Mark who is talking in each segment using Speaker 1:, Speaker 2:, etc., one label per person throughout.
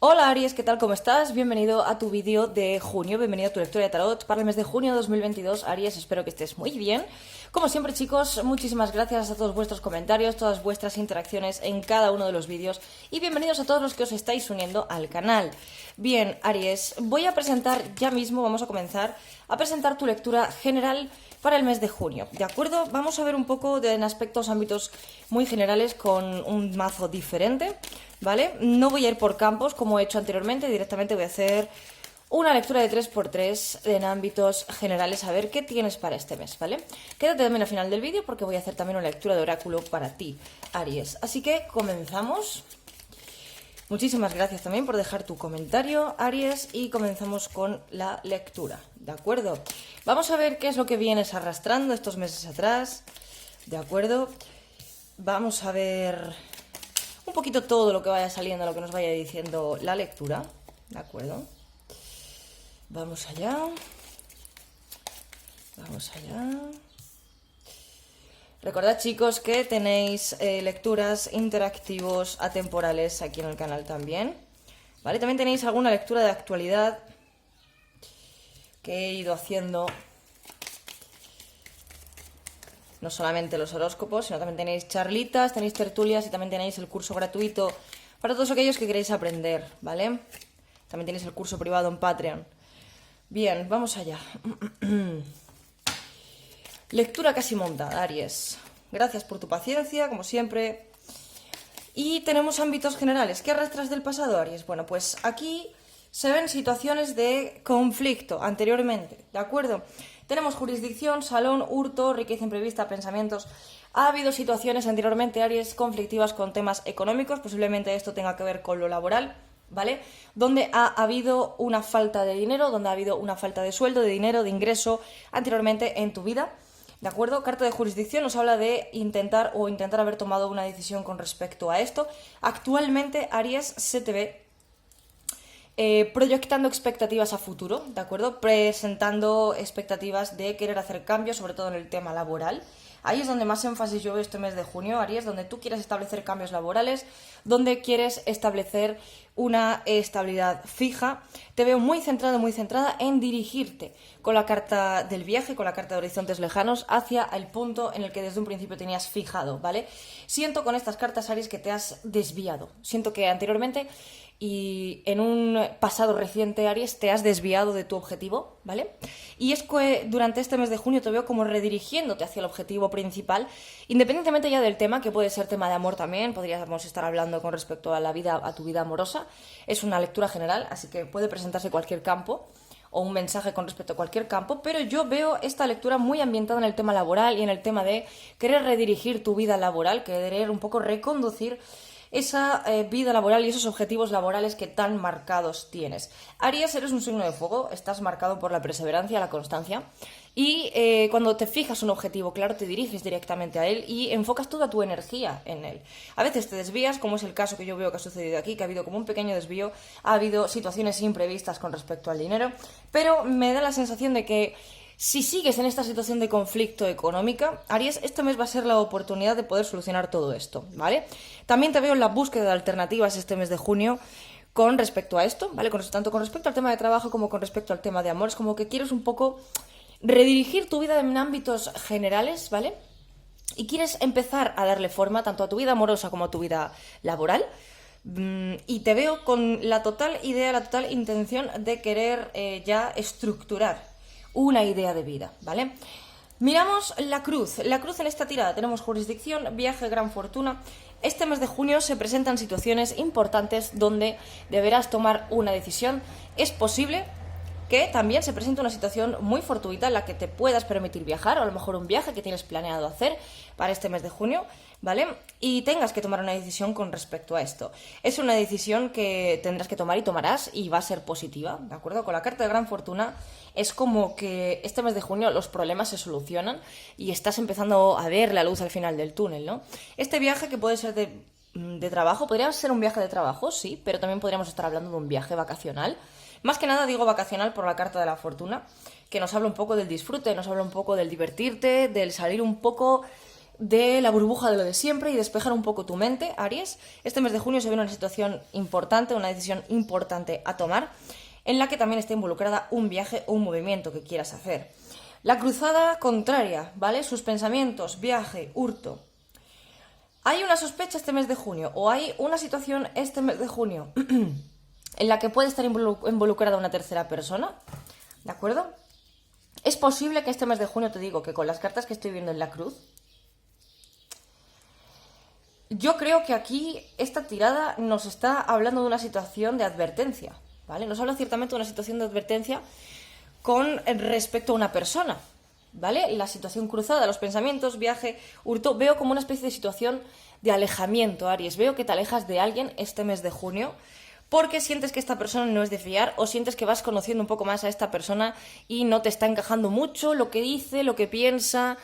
Speaker 1: Hola Aries, ¿qué tal? ¿Cómo estás? Bienvenido a tu vídeo de junio, bienvenido a tu lectura de tarot para el mes de junio de 2022. Aries, espero que estés muy bien. Como siempre, chicos, muchísimas gracias a todos vuestros comentarios, todas vuestras interacciones en cada uno de los vídeos y bienvenidos a todos los que os estáis uniendo al canal. Bien, Aries, voy a presentar ya mismo, vamos a comenzar a presentar tu lectura general para el mes de junio, ¿de acuerdo? Vamos a ver un poco en aspectos, ámbitos muy generales con un mazo diferente, ¿vale? No voy a ir por campos como he hecho anteriormente, directamente voy a hacer una lectura de 3x3 en ámbitos generales, a ver qué tienes para este mes, ¿vale? Quédate también al final del vídeo porque voy a hacer también una lectura de oráculo para ti, Aries. Así que comenzamos. Muchísimas gracias también por dejar tu comentario, Aries, y comenzamos con la lectura, ¿de acuerdo? Vamos a ver qué es lo que vienes arrastrando estos meses atrás, ¿de acuerdo? Vamos a ver un poquito todo lo que vaya saliendo, lo que nos vaya diciendo la lectura, ¿de acuerdo? Vamos allá. Vamos allá. Recordad, chicos, que tenéis lecturas interactivos atemporales aquí en el canal también, ¿vale? También tenéis alguna lectura de actualidad que he ido haciendo, no solamente los horóscopos, sino también tenéis charlitas, tenéis tertulias y también tenéis el curso gratuito para todos aquellos que queréis aprender, ¿vale? También tenéis el curso privado en Patreon. Bien, vamos allá. Lectura casi montada, Aries. Gracias por tu paciencia, como siempre. Y tenemos ámbitos generales. ¿Qué arrastras del pasado, Aries? Bueno, pues aquí se ven situaciones de conflicto anteriormente, ¿de acuerdo? Tenemos jurisdicción, salón, hurto, riqueza imprevista, pensamientos. Ha habido situaciones anteriormente, Aries, conflictivas con temas económicos. Posiblemente esto tenga que ver con lo laboral, ¿vale? Donde ha habido una falta de dinero, donde ha habido una falta de sueldo, de dinero, de ingreso anteriormente en tu vida. ¿De acuerdo? Carta de jurisdicción nos habla de intentar haber tomado una decisión con respecto a esto. Actualmente, Aries, se te ve proyectando expectativas a futuro, ¿de acuerdo? Presentando expectativas de querer hacer cambios, sobre todo en el tema laboral. Ahí es donde más énfasis yo veo este mes de junio, Aries, donde tú quieres establecer cambios laborales, donde quieres establecer una estabilidad fija. Te veo muy centrada en dirigirte con la carta del viaje, con la carta de horizontes lejanos, hacia el punto en el que desde un principio tenías fijado, ¿vale? Siento con estas cartas, Aries, que te has desviado. Siento que anteriormente y en un pasado reciente, Aries, te has desviado de tu objetivo, ¿vale? Y es que durante este mes de junio te veo como redirigiéndote hacia el objetivo principal, independientemente ya del tema, que puede ser tema de amor también, podríamos estar hablando con respecto a la vida, a tu vida amorosa. Es una lectura general, así que puede presentarse cualquier campo o un mensaje con respecto a cualquier campo, pero yo veo esta lectura muy ambientada en el tema laboral y en el tema de querer redirigir tu vida laboral, querer un poco reconducir esa vida laboral y esos objetivos laborales que tan marcados tienes. Aries, eres un signo de fuego, estás marcado por la perseverancia, la constancia, y cuando te fijas un objetivo claro te diriges directamente a él y enfocas toda tu energía en él. A veces te desvías, como es el caso que yo veo que ha sucedido aquí, que ha habido como un pequeño desvío, ha habido situaciones imprevistas con respecto al dinero, pero me da la sensación de que si sigues en esta situación de conflicto económica, Aries, este mes va a ser la oportunidad de poder solucionar todo esto, ¿vale? También te veo en la búsqueda de alternativas este mes de junio con respecto a esto, ¿vale? Tanto con respecto al tema de trabajo como con respecto al tema de amor. Es como que quieres un poco redirigir tu vida en ámbitos generales, ¿vale? Y quieres empezar a darle forma tanto a tu vida amorosa como a tu vida laboral. Y te veo con la total idea, la total intención de querer ya estructurar una idea de vida, ¿vale? Miramos la cruz. La cruz en esta tirada tenemos jurisdicción, viaje, gran fortuna. Este mes de junio se presentan situaciones importantes donde deberás tomar una decisión. Es posible que también se presente una situación muy fortuita en la que te puedas permitir viajar, o a lo mejor un viaje que tienes planeado hacer para este mes de junio, ¿vale? Y tengas que tomar una decisión con respecto a esto. Es una decisión que tendrás que tomar y tomarás y va a ser positiva, ¿de acuerdo? Con la carta de gran fortuna es como que este mes de junio los problemas se solucionan y estás empezando a ver la luz al final del túnel, ¿no? Este viaje que puede ser de trabajo, podría ser un viaje de trabajo, sí, pero también podríamos estar hablando de un viaje vacacional. Más que nada digo vacacional por la carta de la fortuna, que nos habla un poco del disfrute, nos habla un poco del divertirte, del salir un poco de la burbuja de lo de siempre y despejar un poco tu mente, Aries. Este mes de junio se viene una situación importante, una decisión importante a tomar, en la que también está involucrada un viaje o un movimiento que quieras hacer. La cruzada contraria, ¿vale? Sus pensamientos, viaje, hurto. Hay una sospecha este mes de junio, o hay una situación este mes de junio en la que puede estar involucrada una tercera persona, ¿de acuerdo? Es posible que este mes de junio, te digo, que con las cartas que estoy viendo en la cruz, yo creo que aquí esta tirada nos está hablando de una situación de advertencia, ¿vale? Nos habla ciertamente de una situación de advertencia con respecto a una persona, ¿vale? La situación cruzada, los pensamientos, viaje, hurto, veo como una especie de situación de alejamiento, Aries. Veo que te alejas de alguien este mes de junio porque sientes que esta persona no es de fiar o sientes que vas conociendo un poco más a esta persona y no te está encajando mucho lo que dice, lo que piensa,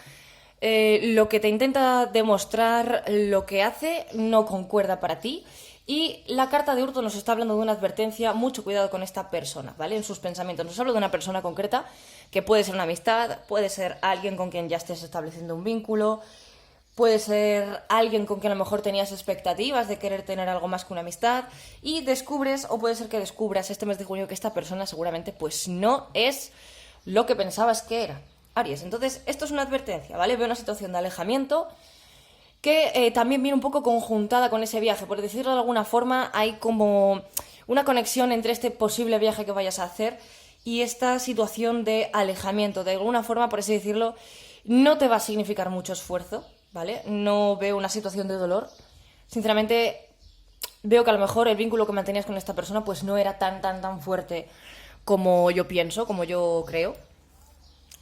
Speaker 1: lo que te intenta demostrar, lo que hace, no concuerda para ti. Y la carta de hurto nos está hablando de una advertencia, mucho cuidado con esta persona, ¿vale? En sus pensamientos. Nos habla de una persona concreta, que puede ser una amistad, puede ser alguien con quien ya estés estableciendo un vínculo, puede ser alguien con quien a lo mejor tenías expectativas de querer tener algo más que una amistad, y descubres, o puede ser que descubras este mes de junio que esta persona seguramente pues no es lo que pensabas que era, Aries. Entonces, esto es una advertencia, ¿vale? Veo una situación de alejamiento que también viene un poco conjuntada con ese viaje. Por decirlo de alguna forma, hay como una conexión entre este posible viaje que vayas a hacer y esta situación de alejamiento. De alguna forma, por así decirlo, no te va a significar mucho esfuerzo, ¿vale? No veo una situación de dolor. Sinceramente, veo que a lo mejor el vínculo que mantenías con esta persona pues no era tan fuerte como yo pienso, como yo creo.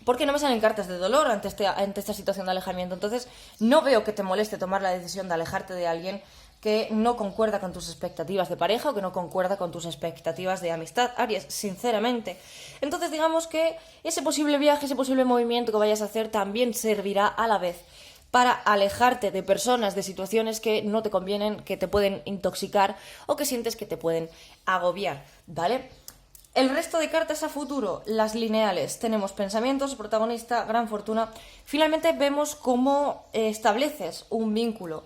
Speaker 1: Porque no me salen cartas de dolor ante esta situación de alejamiento. Entonces, no veo que te moleste tomar la decisión de alejarte de alguien que no concuerda con tus expectativas de pareja o que no concuerda con tus expectativas de amistad, Aries, sinceramente. Entonces, digamos que ese posible viaje, ese posible movimiento que vayas a hacer también servirá a la vez para alejarte de personas, de situaciones que no te convienen, que te pueden intoxicar o que sientes que te pueden agobiar, ¿vale? El resto de cartas a futuro, las lineales, tenemos pensamientos, protagonista, gran fortuna. Finalmente vemos cómo estableces un vínculo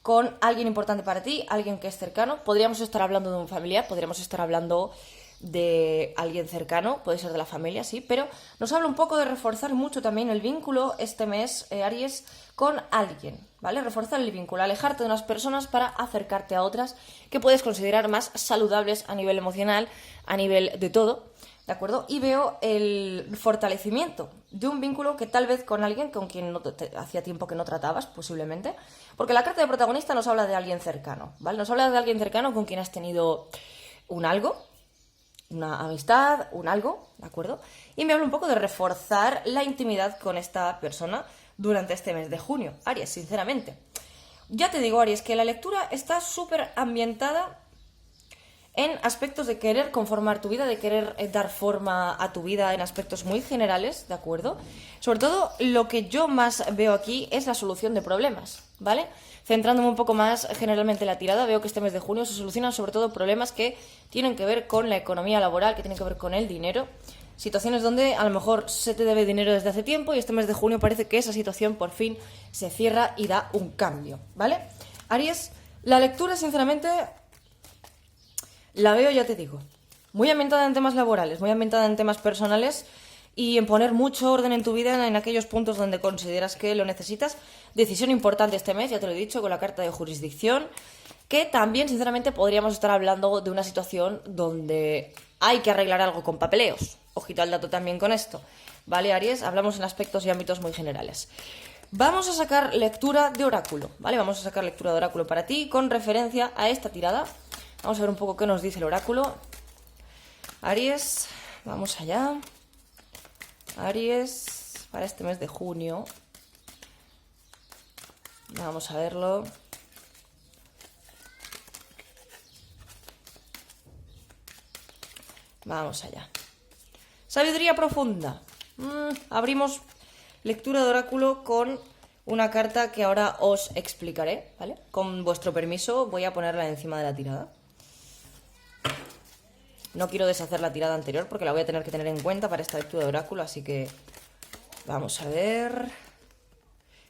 Speaker 1: con alguien importante para ti, alguien que es cercano. Podríamos estar hablando de un familiar, podríamos estar hablando de alguien cercano, puede ser de la familia, sí, pero nos habla un poco de reforzar mucho también el vínculo este mes, Aries, con alguien, ¿vale? Reforzar el vínculo, alejarte de unas personas para acercarte a otras que puedes considerar más saludables a nivel emocional, a nivel de todo, ¿de acuerdo? Y veo el fortalecimiento de un vínculo que tal vez con alguien con quien hacía tiempo que no tratabas, posiblemente, porque la carta de protagonista nos habla de alguien cercano, ¿vale? Nos habla de alguien cercano con quien has tenido un algo, una amistad, un algo, ¿de acuerdo? Y me habla un poco de reforzar la intimidad con esta persona durante este mes de junio, Aries, sinceramente. Ya te digo, Aries, que la lectura está súper ambientada en aspectos de querer conformar tu vida, de querer dar forma a tu vida en aspectos muy generales, ¿de acuerdo? Sobre todo, lo que yo más veo aquí es la solución de problemas, ¿vale? Centrándome un poco más generalmente en la tirada, veo que este mes de junio se solucionan sobre todo problemas que tienen que ver con la economía laboral, que tienen que ver con el dinero. Situaciones donde a lo mejor se te debe dinero desde hace tiempo y este mes de junio parece que esa situación por fin se cierra y da un cambio, ¿vale? Aries, la lectura sinceramente la veo, ya te digo, muy ambientada en temas laborales, muy ambientada en temas personales y en poner mucho orden en tu vida en aquellos puntos donde consideras que lo necesitas. Decisión importante este mes, ya te lo he dicho, con la carta de jurisdicción, que también sinceramente podríamos estar hablando de una situación donde hay que arreglar algo con papeleos. Ojito al dato también con esto, ¿vale, Aries? Hablamos en aspectos y ámbitos muy generales. Vamos a sacar lectura de oráculo, ¿vale? Vamos a sacar lectura de oráculo para ti con referencia a esta tirada. Vamos a ver un poco qué nos dice el oráculo. Aries, vamos allá. Aries, para este mes de junio. Vamos a verlo. Vamos allá. Sabiduría profunda. Abrimos lectura de oráculo con una carta que ahora os explicaré, ¿vale? Con vuestro permiso voy a ponerla encima de la tirada. No quiero deshacer la tirada anterior porque la voy a tener que tener en cuenta para esta lectura de oráculo, así que vamos a ver.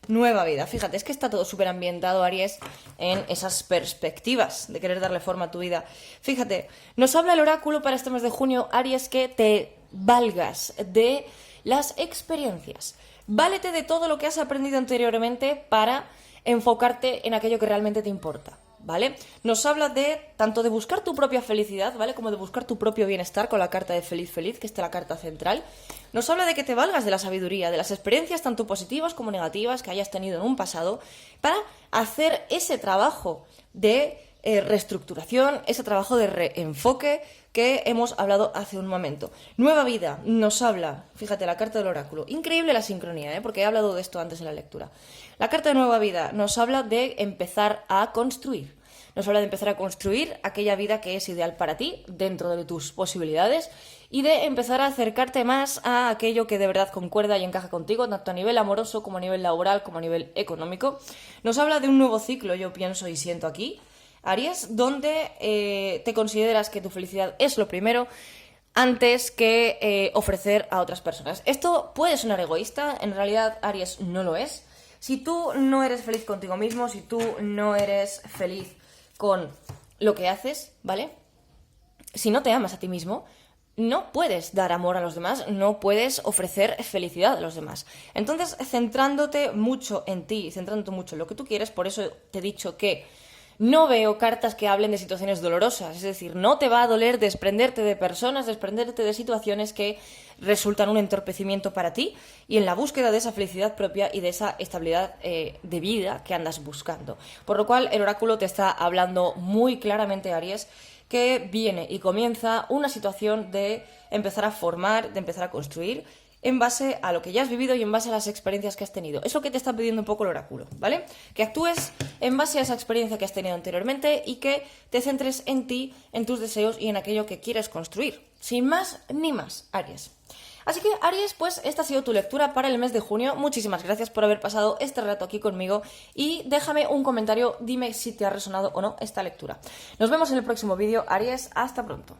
Speaker 1: nueva vida. Fíjate, es que está todo súper ambientado, Aries, en esas perspectivas de querer darle forma a tu vida. Fíjate, nos habla el oráculo para este mes de junio, Aries, que te valgas de las experiencias. Válete de todo lo que has aprendido anteriormente para enfocarte en aquello que realmente te importa, ¿vale? Nos habla de tanto de buscar tu propia felicidad, ¿vale? Como de buscar tu propio bienestar con la carta de Feliz Feliz, que está la carta central. Nos habla de que te valgas de la sabiduría, de las experiencias tanto positivas como negativas que hayas tenido en un pasado, para hacer ese trabajo de reestructuración, ese trabajo de reenfoque que hemos hablado hace un momento. Nueva vida nos habla, fíjate, la carta del oráculo. Increíble la sincronía, porque he hablado de esto antes en la lectura. La carta de nueva vida nos habla de empezar a construir. Nos habla de empezar a construir aquella vida que es ideal para ti, dentro de tus posibilidades, y de empezar a acercarte más a aquello que de verdad concuerda y encaja contigo, tanto a nivel amoroso como a nivel laboral, como a nivel económico. Nos habla de un nuevo ciclo, yo pienso y siento aquí, Aries, donde te consideras que tu felicidad es lo primero antes que ofrecer a otras personas. Esto puede sonar egoísta, en realidad Aries no lo es. Si tú no eres feliz contigo mismo, si tú no eres feliz con lo que haces, ¿vale? Si no te amas a ti mismo, no puedes dar amor a los demás, no puedes ofrecer felicidad a los demás. Entonces, centrándote mucho en ti, centrándote mucho en lo que tú quieres, por eso te he dicho que no veo cartas que hablen de situaciones dolorosas, es decir, no te va a doler desprenderte de personas, desprenderte de situaciones que resultan un entorpecimiento para ti y en la búsqueda de esa felicidad propia y de esa estabilidad de vida que andas buscando. Por lo cual el oráculo te está hablando muy claramente, Aries, que viene y comienza una situación de empezar a formar, de empezar a construir en base a lo que ya has vivido y en base a las experiencias que has tenido. Es lo que te está pidiendo un poco el oráculo, ¿vale? Que actúes en base a esa experiencia que has tenido anteriormente y que te centres en ti, en tus deseos y en aquello que quieres construir. Sin más ni más, Aries. Así que, Aries, pues esta ha sido tu lectura para el mes de junio. Muchísimas gracias por haber pasado este rato aquí conmigo y déjame un comentario, dime si te ha resonado o no esta lectura. Nos vemos en el próximo vídeo, Aries. Hasta pronto.